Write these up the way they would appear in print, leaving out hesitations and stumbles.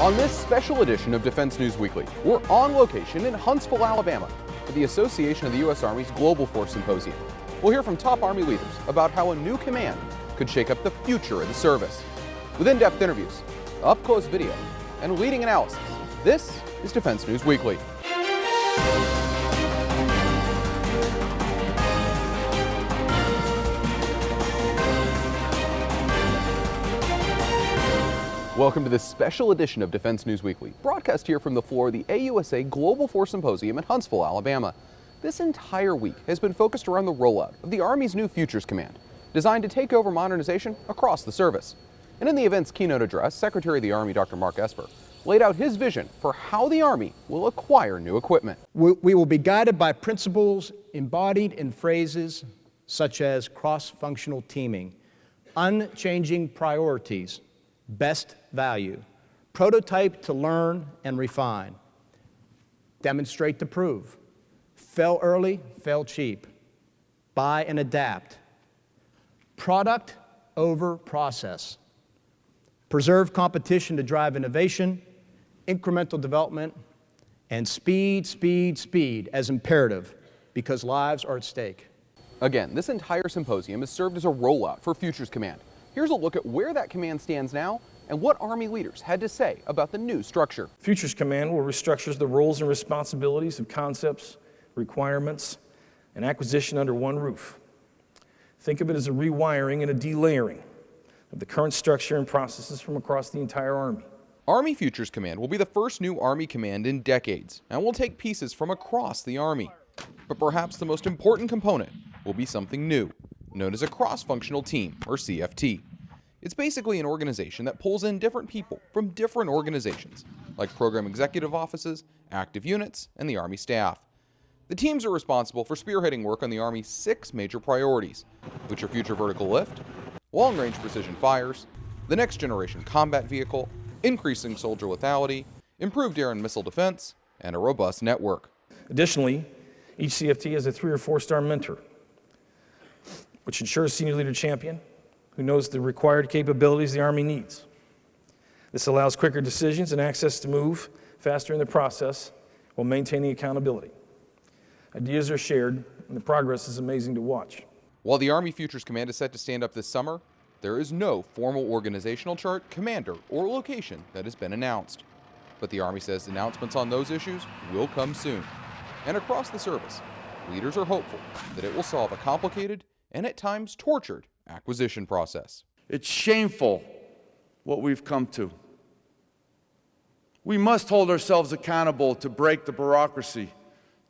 On this special edition of Defense News Weekly, we're on location in Huntsville, Alabama, for the Association of the U.S. Army's Global Force Symposium. We'll hear from top Army leaders about how a new command could shake up the future of the service. With in-depth interviews, up-close video, and leading analysis, this is Defense News Weekly. Welcome to this special edition of Defense News Weekly, broadcast here from the floor of the AUSA Global Force Symposium in Huntsville, Alabama. This entire week has been focused around the rollout of the Army's new Futures Command, designed to take over modernization across the service. And in the event's keynote address, Secretary of the Army Dr. Mark Esper laid out his vision for how the Army will acquire new equipment. We will be guided by principles embodied in phrases such as cross-functional teaming, unchanging priorities, best value, prototype to learn and refine, demonstrate to prove, fail early, fail cheap, buy and adapt, product over process, preserve competition to drive innovation, incremental development, and speed as imperative because lives are at stake. Again, this entire symposium has served as a rollout for Futures Command. Here's a look at where that command stands now and what Army leaders had to say about the new structure. Futures Command will restructure the roles and responsibilities of concepts, requirements, and acquisition under one roof. Think of it as a rewiring and a delayering of the current structure and processes from across the entire Army. Army Futures Command will be the first new Army command in decades and will take pieces from across the Army. But perhaps the most important component will be something new, known as a cross-functional team, or CFT. It's basically an organization that pulls in different people from different organizations, like program executive offices, active units, and the Army staff. The teams are responsible for spearheading work on the Army's 6 major priorities, which are future vertical lift, long-range precision fires, the next-generation combat vehicle, increasing soldier lethality, improved air and missile defense, and a robust network. Additionally, each CFT has a 3- or 4-star mentor, which ensures senior leader champion who knows the required capabilities the Army needs. This allows quicker decisions and access to move faster in the process while maintaining accountability. Ideas are shared, and the progress is amazing to watch. While the Army Futures Command is set to stand up this summer, there is no formal organizational chart, commander, or location that has been announced. But the Army says announcements on those issues will come soon. And across the service, leaders are hopeful that it will solve a complicated and at times tortured acquisition process. It's shameful what we've come to. We must hold ourselves accountable to break the bureaucracy,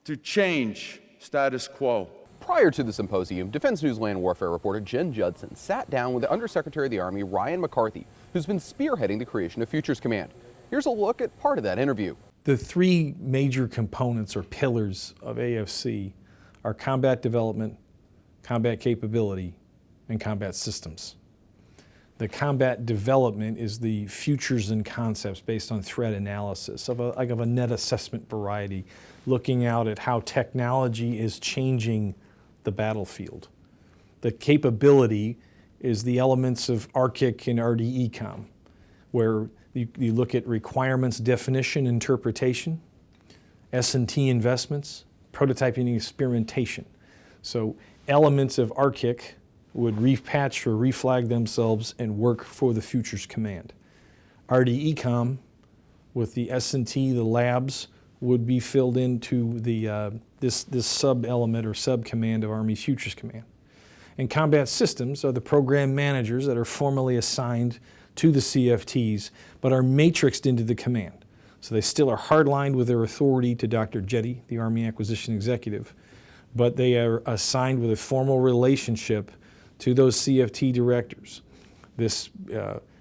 to change status quo. Prior to the symposium, Defense News Land Warfare reporter Jen Judson sat down with the Undersecretary of the Army, Ryan McCarthy, who's been spearheading the creation of Futures Command. Here's a look at part of that interview. The 3 major components or pillars of AFC are combat development, combat capability, and combat systems. The combat development is the futures and concepts based on threat analysis of a net assessment variety, looking out at how technology is changing the battlefield. The capability is the elements of ARCIC and RDECOM, where you look at requirements, definition, interpretation, S&T investments, prototyping and experimentation. So elements of ARCIC would repatch or reflag themselves and work for the Futures Command. RDECOM, with the S&T, the labs, would be filled into the this sub-element or sub-command of Army Futures Command. And combat systems are the program managers that are formally assigned to the CFTs, but are matrixed into the command. So they still are hardlined with their authority to Dr. Jetty, the Army Acquisition Executive, but they are assigned with a formal relationship to those CFT directors. This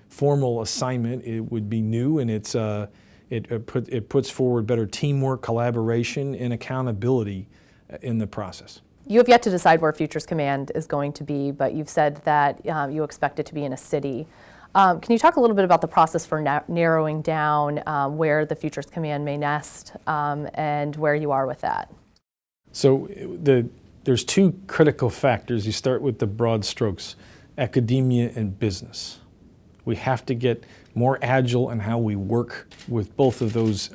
formal assignment, it would be new, and it puts forward better teamwork, collaboration, and accountability in the process. You have yet to decide where Futures Command is going to be, but you've said that you expect it to be in a city. Can you talk a little bit about the process for narrowing down where the Futures Command may nest and where you are with that? So there's 2 critical factors. You start with the broad strokes, academia and business. We have to get more agile in how we work with both of those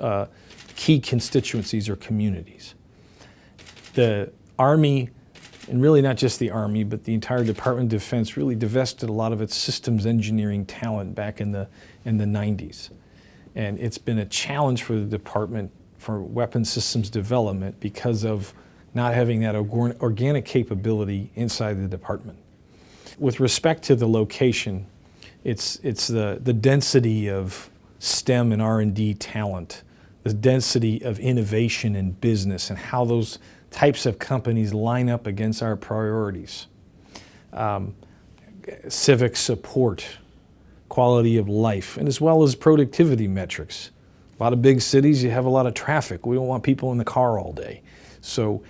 key constituencies or communities. The Army, and really not just the Army, but the entire Department of Defense really divested a lot of its systems engineering talent back in the 90s. And it's been a challenge for the department for weapons systems development because of not having that organic capability inside the department. With respect to the location, it's the density of STEM and R&D talent, the density of innovation in business, and how those types of companies line up against our priorities. Civic support, quality of life, and as well as productivity metrics. A lot of big cities, you have a lot of traffic. We don't want people in the car all day. So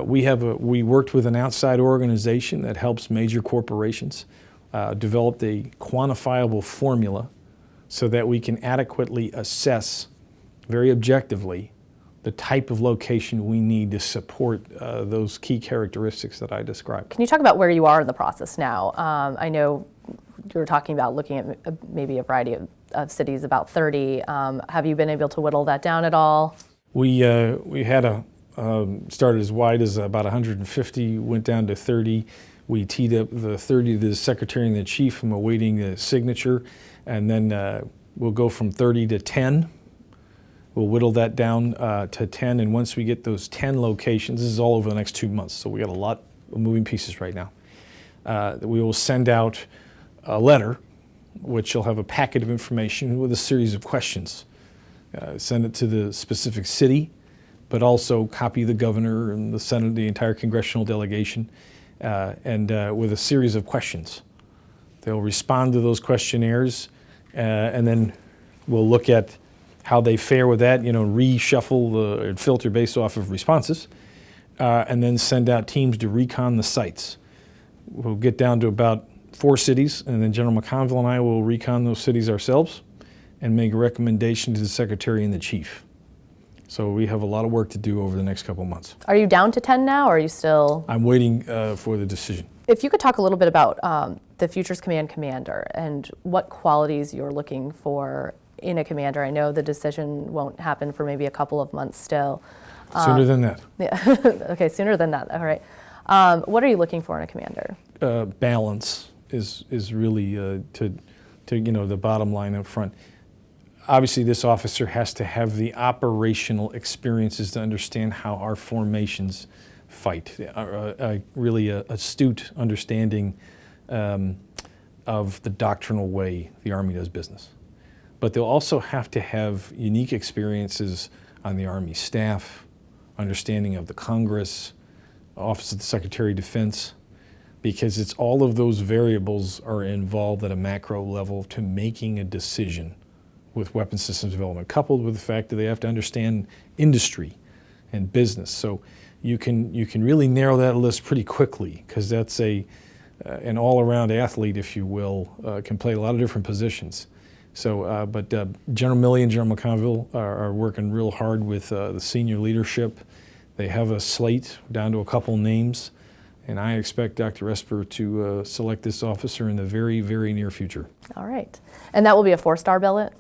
we worked with an outside organization that helps major corporations, developed a quantifiable formula so that we can adequately assess, very objectively, the type of location we need to support those key characteristics that I described. Can you talk about where you are in the process now? I know you were talking about looking at maybe a variety of cities, about 30. Have you been able to whittle that down at all? We had started as wide as about 150, went down to 30. We teed up the 30 to the Secretary and the Chief. I'm awaiting the signature, and then we'll go from 30 to 10. We'll whittle that down to 10, and once we get those 10 locations, this is all over the next 2 months, so we got a lot of moving pieces right now. We will send out a letter, which will have a packet of information with a series of questions. Send it to the specific city, but also copy the governor and the Senate, the entire congressional delegation, and with a series of questions. They'll respond to those questionnaires, and then we'll look at how they fare with that, reshuffle and filter based off of responses, and then send out teams to recon the sites. We'll get down to about 4 cities, and then General McConville and I will recon those cities ourselves and make a recommendation to the Secretary and the Chief. So we have a lot of work to do over the next couple of months. Are you down to 10 now, or are you still? I'm waiting for the decision. If you could talk a little bit about the Futures Command commander and what qualities you're looking for in a commander. I know the decision won't happen for maybe a couple of months still. Sooner than that. Yeah. Okay, sooner than that. All right. What are you looking for in a commander? Balance is really to the bottom line up front. Obviously, this officer has to have the operational experiences to understand how our formations fight. Really astute understanding of the doctrinal way the Army does business. But they'll also have to have unique experiences on the Army staff, understanding of the Congress, Office of the Secretary of Defense, because it's all of those variables are involved at a macro level to making a decision with weapons systems development, coupled with the fact that they have to understand industry and business. So you can really narrow that list pretty quickly, because that's an all-around athlete, if you will, can play a lot of different positions. So, but General Milley and General McConville are working real hard with the senior leadership. They have a slate down to a couple names, and I expect Dr. Esper to select this officer in the very, very near future. All right. And that will be a 4-star billet?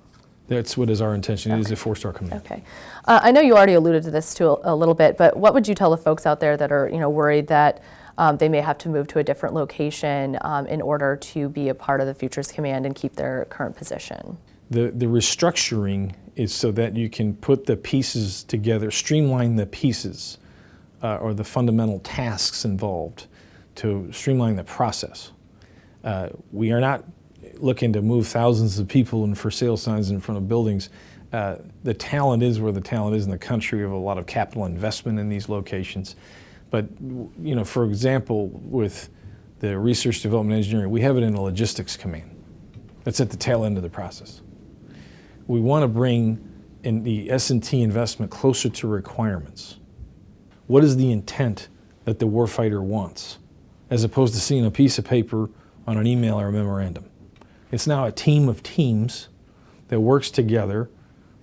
That's what is our intention. Okay. It is a 4-star command. Okay. I know you already alluded to this too a little bit, but what would you tell the folks out there that are worried that they may have to move to a different location in order to be a part of the Futures Command and keep their current position? The restructuring is so that you can put the pieces together, streamline the pieces or the fundamental tasks involved to streamline the process. We are not looking to move thousands of people and for sale signs in front of buildings. The talent is where the talent is in the country. We have a lot of capital investment in these locations. But, for example, with the research, development, engineering, we have it in a logistics command. That's at the tail end of the process. We want to bring in the S&T investment closer to requirements. What is the intent that the warfighter wants, as opposed to seeing a piece of paper on an email or a memorandum? It's now a team of teams that works together,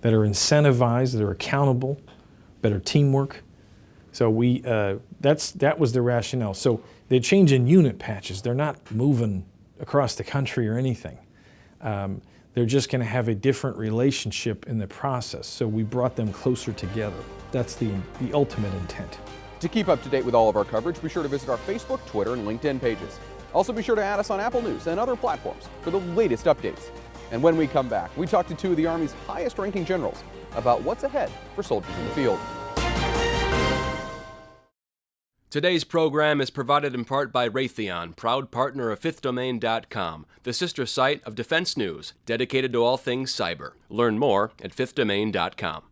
that are incentivized, that are accountable, better teamwork. So that was the rationale. So they change in unit patches. They're not moving across the country or anything. They're They're just going to have a different relationship in the process. So we brought them closer together. That's the ultimate intent. To keep up to date with all of our coverage, be sure to visit our Facebook, Twitter, and LinkedIn pages. Also be sure to add us on Apple News and other platforms for the latest updates. And when we come back, we talk to two of the Army's highest ranking generals about what's ahead for soldiers in the field. Today's program is provided in part by Raytheon, proud partner of FifthDomain.com, the sister site of Defense News, dedicated to all things cyber. Learn more at FifthDomain.com.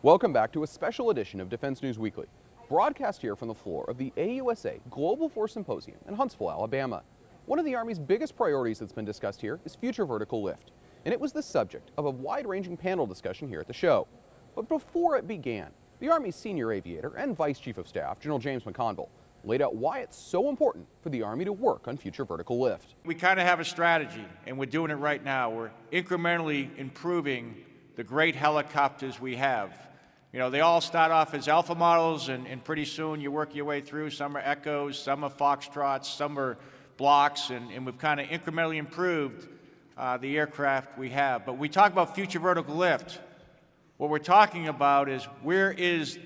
Welcome back to a special edition of Defense News Weekly, broadcast here from the floor of the AUSA Global Force Symposium in Huntsville, Alabama. One of the Army's biggest priorities that's been discussed here is future vertical lift, and it was the subject of a wide-ranging panel discussion here at the show. But before it began, the Army's senior aviator and Vice Chief of Staff, General James McConville, laid out why it's so important for the Army to work on future vertical lift. We kind of have a strategy, and we're doing it right now. We're incrementally improving the great helicopters we have. You know, they all start off as alpha models, and pretty soon you work your way through. Some are Echoes, some are Foxtrots, some are Blocks, and we've kind of incrementally improved the aircraft we have. But we talk about future vertical lift. What we're talking about is, where is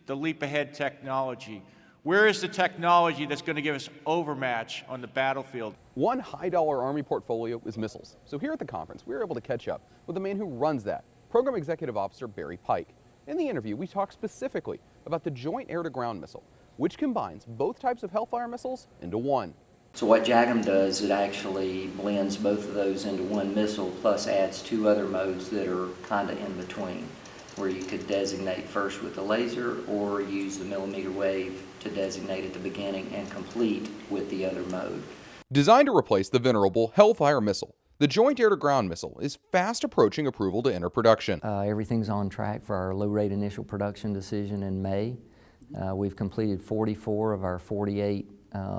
the leap ahead technology? Where is the technology that's going to give us overmatch on the battlefield? One high-dollar Army portfolio is missiles. So here at the conference, we were able to catch up with the man who runs that, Program Executive Officer Barry Pike. In the interview, we talked specifically about the Joint Air-to-Ground Missile, which combines both types of Hellfire missiles into one. So what JAGM does, it actually blends both of those into one missile, plus adds two other modes that are kind of in between, where you could designate first with the laser or use the millimeter wave to designate at the beginning and complete with the other mode. Designed to replace the venerable Hellfire missile, the Joint Air-to-Ground Missile is fast approaching approval to enter production. Everything's on track for our low-rate initial production decision in May. We've completed 44 of our 48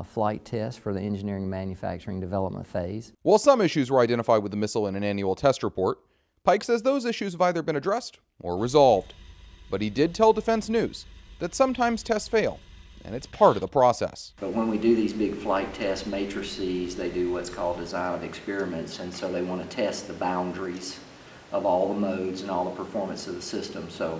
flight tests for the engineering, manufacturing, development phase. While some issues were identified with the missile in an annual test report, Pike says those issues have either been addressed or resolved. But he did tell Defense News that sometimes tests fail, and it's part of the process. But when we do these big flight test matrices, they do what's called design of experiments, and so they want to test the boundaries of all the modes and all the performance of the system. So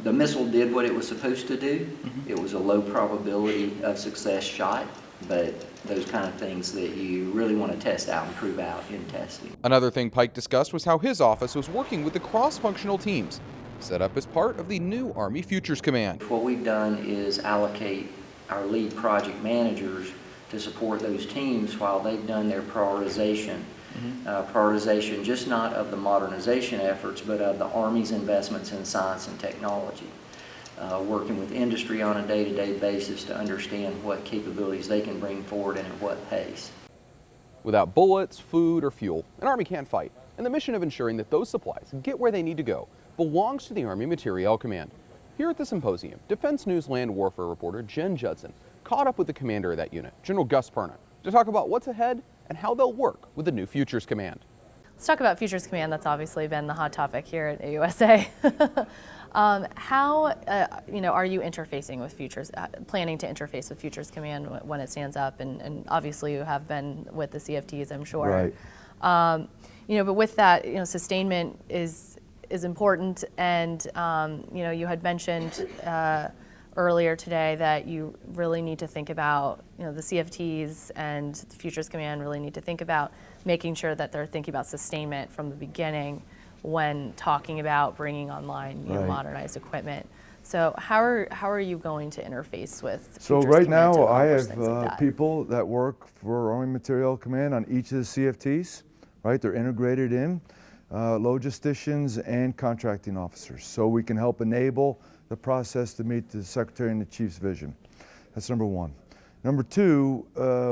the missile did what it was supposed to do. It was a low probability of success shot, but those kind of things that you really want to test out and prove out in testing. Another thing Pike discussed was how his office was working with the cross-functional teams set up as part of the new Army Futures Command. What we've done is allocate our lead project managers to support those teams while they've done their prioritization. Prioritization just not of the modernization efforts, but of the Army's investments in science and technology. Working with industry on a day-to-day basis to understand what capabilities they can bring forward and at what pace. Without bullets, food, or fuel, an Army can't fight, and the mission of ensuring that those supplies get where they need to go belongs to the Army Materiel Command. Here at the symposium, Defense News Land Warfare reporter Jen Judson caught up with the commander of that unit, General Gus Poorna, to talk about what's ahead and how they'll work with the new Futures Command. Let's talk about Futures Command. That's obviously been the hot topic here at AUSA. How are you interfacing with Futures, planning to interface with Futures Command when it stands up? And obviously you have been with the CFTs, I'm sure. Right. But with that, sustainment is important, and you had mentioned earlier today that you really need to think about, the CFTs and the Futures Command really need to think about making sure that they're thinking about sustainment from the beginning when talking about bringing online modernized equipment. So how are you going to interface with So Futures right Command to now I accomplish have things like that? people that work for Army Materiel Command on each of the CFTs, right? They're integrated in, logisticians and contracting officers, so we can help enable the process to meet the Secretary and the Chief's vision. That's number one. Number two,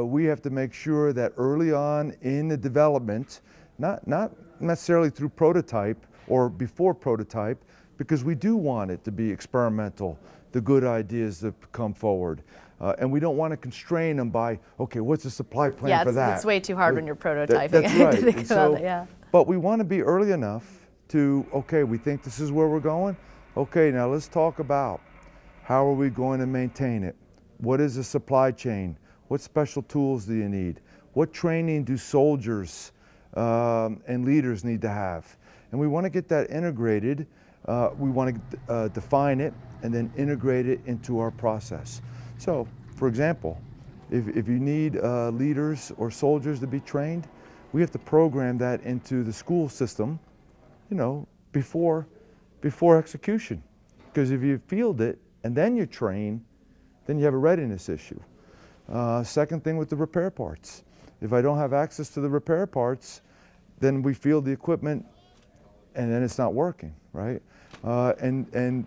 we have to make sure that early on in the development, not necessarily through prototype or before prototype, because we do want it to be experimental, the good ideas that come forward. And we don't want to constrain them by, okay, what's the supply plan for that? Yeah, it's way too hard when you're prototyping. That's right. to think about it, yeah. But we want to be early enough to, okay, we think this is where we're going. Okay, now let's talk about how are we going to maintain it? What is the supply chain? What special tools do you need? What training do soldiers and leaders need to have. And we want to get that integrated. We want to define it and then integrate it into our process. So, for example, if you need leaders or soldiers to be trained, we have to program that into the school system, you know, before execution. Because if you field it and then you train, then you have a readiness issue. Second thing with the repair parts. If I don't have access to the repair parts, then we field the equipment and then it's not working, right? And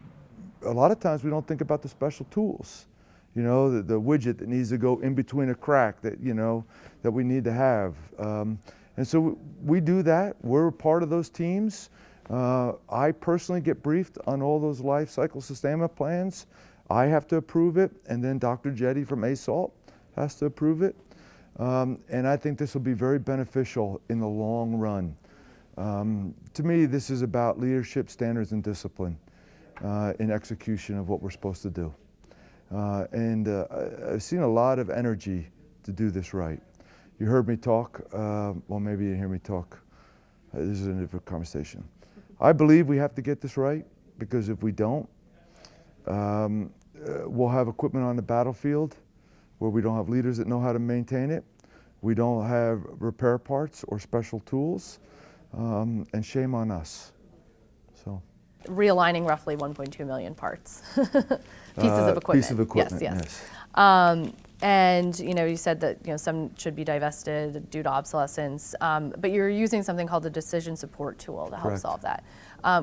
a lot of times we don't think about the special tools. You know, the widget that needs to go in between a crack that, you know, that we need to have. And so we do that. We're part of those teams. I personally get briefed on all those life cycle sustainment plans. I have to approve it, and then Dr. Jetty from ASALT has to approve it. And I think this will be very beneficial in the long run. To me, this is about leadership, standards, and discipline in execution of what we're supposed to do. And I've seen a lot of energy to do this right. You heard me talk, well, maybe you didn't hear me talk. This is a different conversation. I believe we have to get this right, because if we don't, we'll have equipment on the battlefield where we don't have leaders that know how to maintain it. We don't have repair parts or special tools, and shame on us. So. Realigning roughly 1.2 million parts, pieces of equipment. Piece of equipment, yes. yes. And you know, you said that some should be divested due to obsolescence, but you're using something called the decision support tool to help Correct. solve that.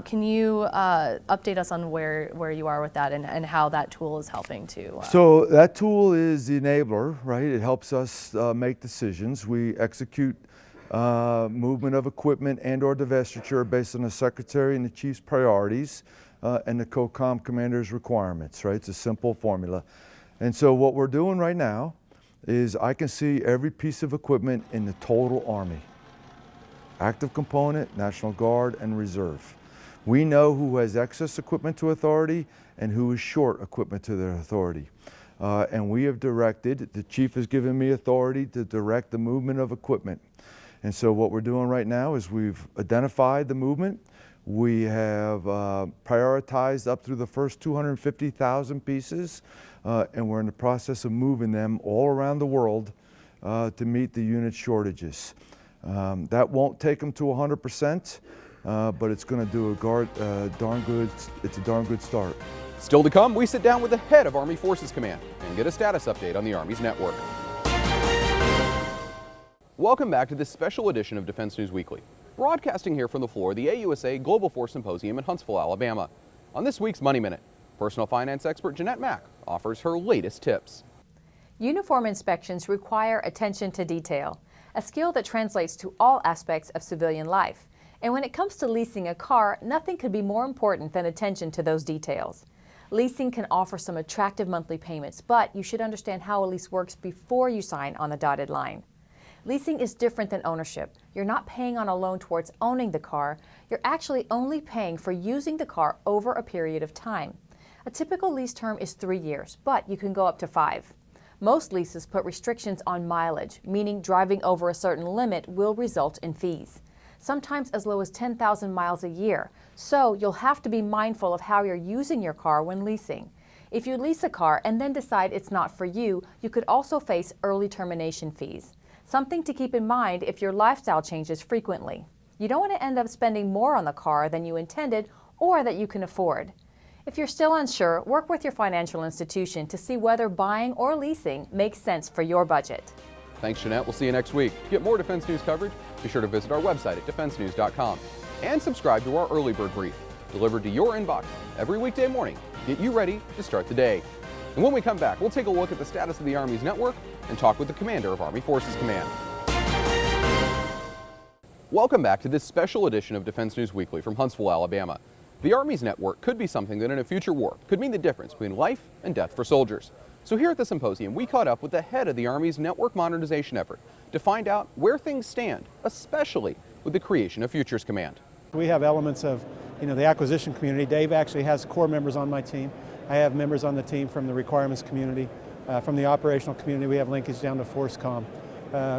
Can you update us on where you are with that and how that tool is helping to? So that tool is the enabler, right? It helps us make decisions. We execute movement of equipment and/or divestiture based on the Secretary and the Chief's priorities and the COCOM commander's requirements, right? It's a simple formula. And so what we're doing right now is I can see every piece of equipment in the total Army. Active component, National Guard, and Reserve. We know who has excess equipment to authority and who is short equipment to their authority. And we have directed, the Chief has given me authority to direct the movement of equipment. And so what we're doing right now is we've identified the movement. We have prioritized up through the first 250,000 pieces, and we're in the process of moving them all around the world to meet the unit shortages. That won't take them to 100%, but it's going to do a darn good start. Still to come, we sit down with the head of Army Forces Command and get a status update on the Army's network. Welcome back to this special edition of Defense News Weekly. Broadcasting here from the floor of the AUSA Global Force Symposium in Huntsville, Alabama. On this week's Money Minute, personal finance expert Jeanette Mack offers her latest tips. Uniform inspections require attention to detail, a skill that translates to all aspects of civilian life. And when it comes to leasing a car, nothing could be more important than attention to those details. Leasing can offer some attractive monthly payments, but you should understand how a lease works before you sign on the dotted line. Leasing is different than ownership. You're not paying on a loan towards owning the car. You're actually only paying for using the car over a period of time. A typical lease term is 3 years, but you can go up to 5. Most leases put restrictions on mileage, meaning driving over a certain limit will result in fees, sometimes as low as 10,000 miles a year. So you'll have to be mindful of how you're using your car when leasing. If you lease a car and then decide it's not for you, you could also face early termination fees. Something to keep in mind if your lifestyle changes frequently. You don't want to end up spending more on the car than you intended or that you can afford. If you're still unsure, work with your financial institution to see whether buying or leasing makes sense for your budget. Thanks, Jeanette. We'll see you next week. To get more defense news coverage, be sure to visit our website at defensenews.com and subscribe to our Early Bird Brief, delivered to your inbox every weekday morning to get you ready to start the day. And when we come back, we'll take a look at the status of the Army's network and talk with the commander of Army Forces Command. Welcome back to this special edition of Defense News Weekly from Huntsville, Alabama. The Army's network could be something that in a future war could mean the difference between life and death for soldiers. So here at the symposium, we caught up with the head of the Army's network modernization effort to find out where things stand, especially with the creation of Futures Command. We have elements of, the acquisition community. Dave actually has core members on my team. I have members on the team from the requirements community. From the operational community, we have linkage down to ForceCom.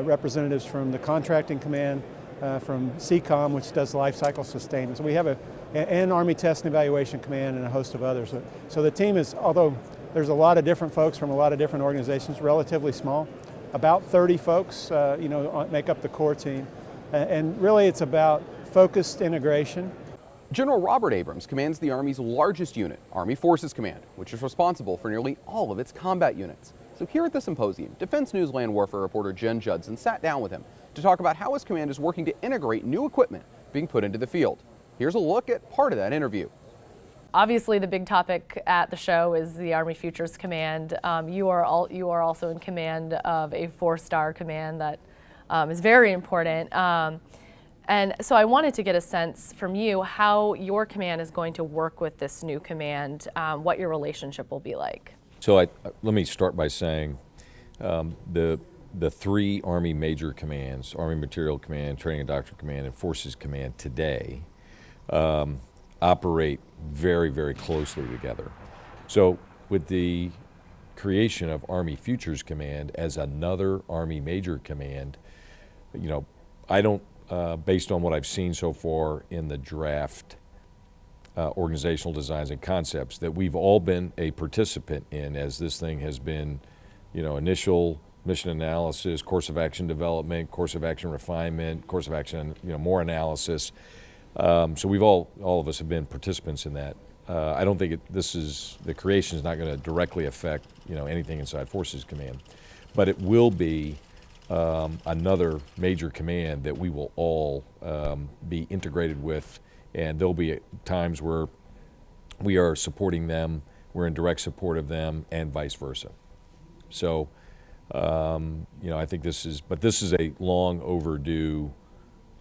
Representatives from the contracting command, from CCOM, which does life cycle sustainment. So we have an Army Test and Evaluation Command and a host of others. So the team is, although there's a lot of different folks from a lot of different organizations, relatively small, about 30 folks make up the core team. And really it's about focused integration. General Robert Abrams commands the Army's largest unit, Army Forces Command, which is responsible for nearly all of its combat units. So here at the symposium, Defense News Land Warfare reporter Jen Judson sat down with him to talk about how his command is working to integrate new equipment being put into the field. Here's a look at part of that interview. Obviously, the big topic at the show is the Army Futures Command. You are also in command of a 4-star command that is very important. And so I wanted to get a sense from you how your command is going to work with this new command, what your relationship will be like. So let me start by saying the 3 Army major commands, Army Materiel Command, Training and Doctrine Command, and Forces Command today operate very, very closely together. So with the creation of Army Futures Command as another Army Major Command, I don't, based on what I've seen so far in the draft organizational designs and concepts that we've all been a participant in, as this thing has been, initial mission analysis, course of action development, course of action refinement, course of action, more analysis. So we've all of us have been participants in that. I don't think the creation is not going to directly affect, anything inside Forces Command, but it will be another major command that we will all be integrated with, and there'll be times where we are supporting them, we're in direct support of them, and vice versa. So, I think this is a long overdue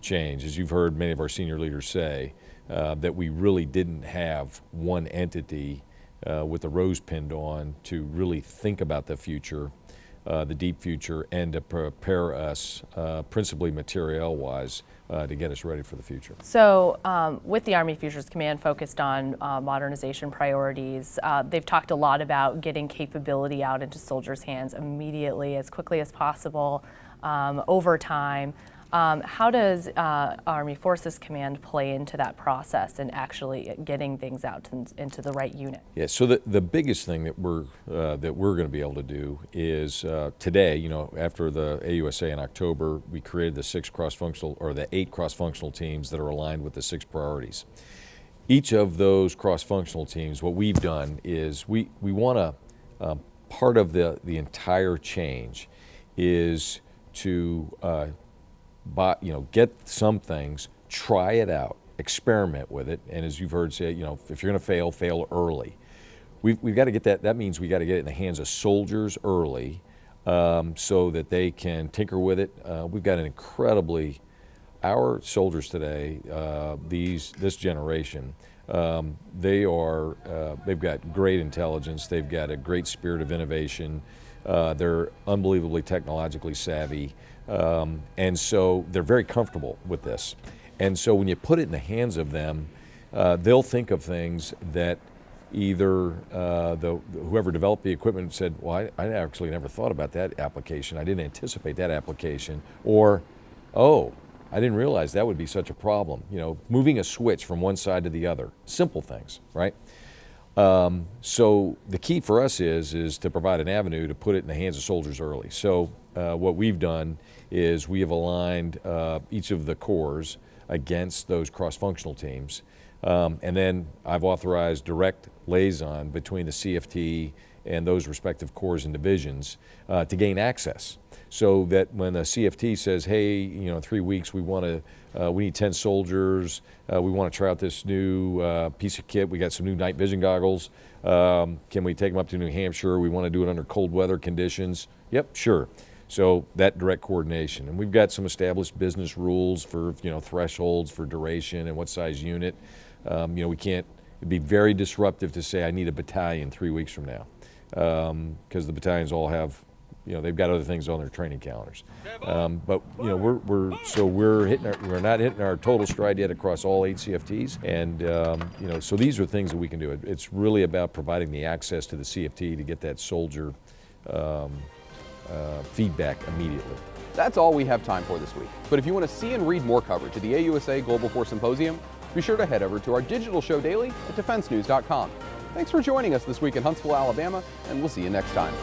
change. As you've heard many of our senior leaders say, that we really didn't have one entity with the rose pinned on to really think about the future, the deep future, and to prepare us, principally materiel-wise, to get us ready for the future. So with the Army Futures Command focused on modernization priorities, they've talked a lot about getting capability out into soldiers' hands immediately, as quickly as possible, over time. How does Army Forces Command play into that process and actually getting things out into the right unit? Yeah, so the biggest thing that we're going to be able to do is today, after the AUSA in October, we created the 8 cross-functional teams that are aligned with the 6 priorities. Each of those cross-functional teams, what we've done is we want to, part of the entire change is to get some things, try it out, experiment with it, and as you've heard say, if you're going to fail early. We've got to get that. That means we got to get it in the hands of soldiers early, so that they can tinker with it. We've got our soldiers today, this generation, they've got great intelligence. They've got a great spirit of innovation. They're unbelievably technologically savvy. And so they're very comfortable with this. And so when you put it in the hands of them, they'll think of things that either whoever developed the equipment said, well, I actually never thought about that application. I didn't anticipate that application. Or, oh, I didn't realize that would be such a problem. Moving a switch from one side to the other. Simple things, right? So the key for us is to provide an avenue to put it in the hands of soldiers early. So what we've done is we have aligned each of the corps against those cross-functional teams. And then I've authorized direct liaison between the CFT and those respective corps and divisions to gain access. So that when the CFT says, hey, in 3 weeks we need 10 soldiers, we want to try out this new piece of kit, we got some new night vision goggles, can we take them up to New Hampshire, we want to do it under cold weather conditions, yep, sure. So that direct coordination. And we've got some established business rules for, thresholds for duration and what size unit. It'd be very disruptive to say I need a battalion 3 weeks from now, because the battalions all have, they've got other things on their training calendars. But we're not hitting our total stride yet across all 8 CFTs, and so these are things that we can do. It's really about providing the access to the CFT to get that soldier feedback immediately. That's all we have time for this week. But if you want to see and read more coverage of the AUSA Global Force Symposium, be sure to head over to our digital show daily at defensenews.com. Thanks for joining us this week in Huntsville, Alabama, and we'll see you next time.